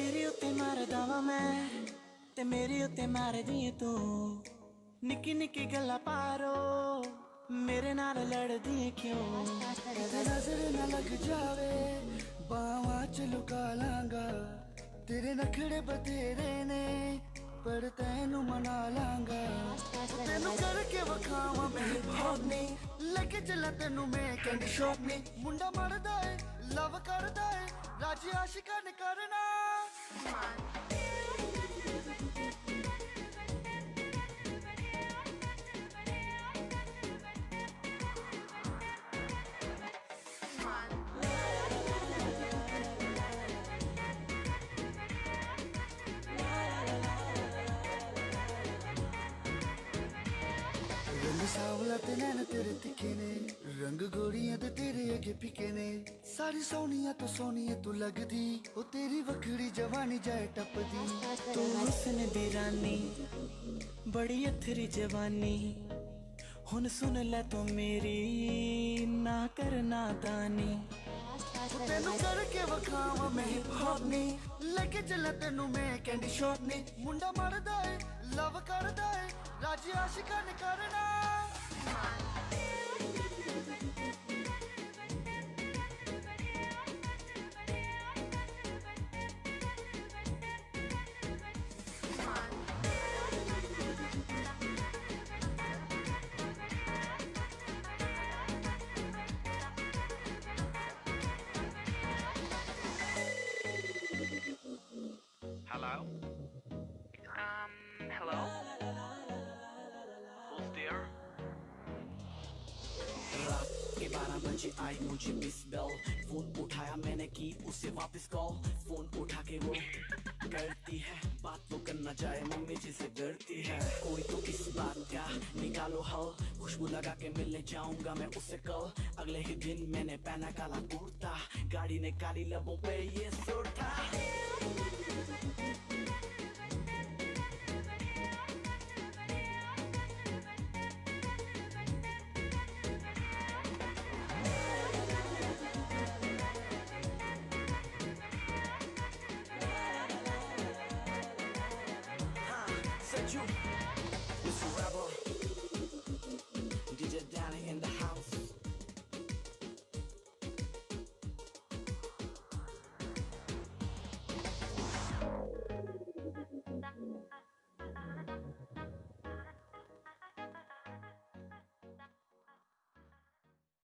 तेरे उत्ते मारदा वां मैं ते मेरे उत्ते मारदी ऐ तू। निक्की निक्की गल्लां पारो मेरे नाल लड़दी ऐ क्यों? ते नजर न लग जावे बावां च लुका लांगा। तेरे नखड़े बतेरे ने पर तैनू मना लांगा। तेनू करके वखावां मैं हिप हॉप नहीं लेके चला तेनू मैं कैंडी शॉप नहीं। मुंडा मरदा है लव करदा है राजी आशिका ने करना। रंग सावला ते नैन तेरे तिखे ने रंग गोरियां ते तेरे अगे पिके ने। सारी सोनिया तो सोनिया तू लगदी ओ तेरी वखड़ी जवानी जाए टपदी। तू हुस्न दी रानी बड़ी अथरी जवानी हुन सुन ले तू मेरी ना कर नादानी। तेनू करके वखावां मैं हिप हॉप नहीं लेके चला तेनू मैं कैंडी शॉप नहीं। मुंडा मरदा है लव करदा है राजी आशिका ने करना। Hello? Hello? Who's there? रात के 12 बजे आई मुझे मिस बेल। फोन उठाया मैंने की उसे वापस कॉल। फोन उठा के वो करती है बात वो करना चाहे मम्मी जिसे डरती है। कोई तो इस बात का निकालो हल। खुशबू लगा के मिलने जाऊंगा मैं उससे कल। अगले ही दिन मैंने पहना काला कुर्ता। गाड़ी ने काली लबों पे ये सुर था।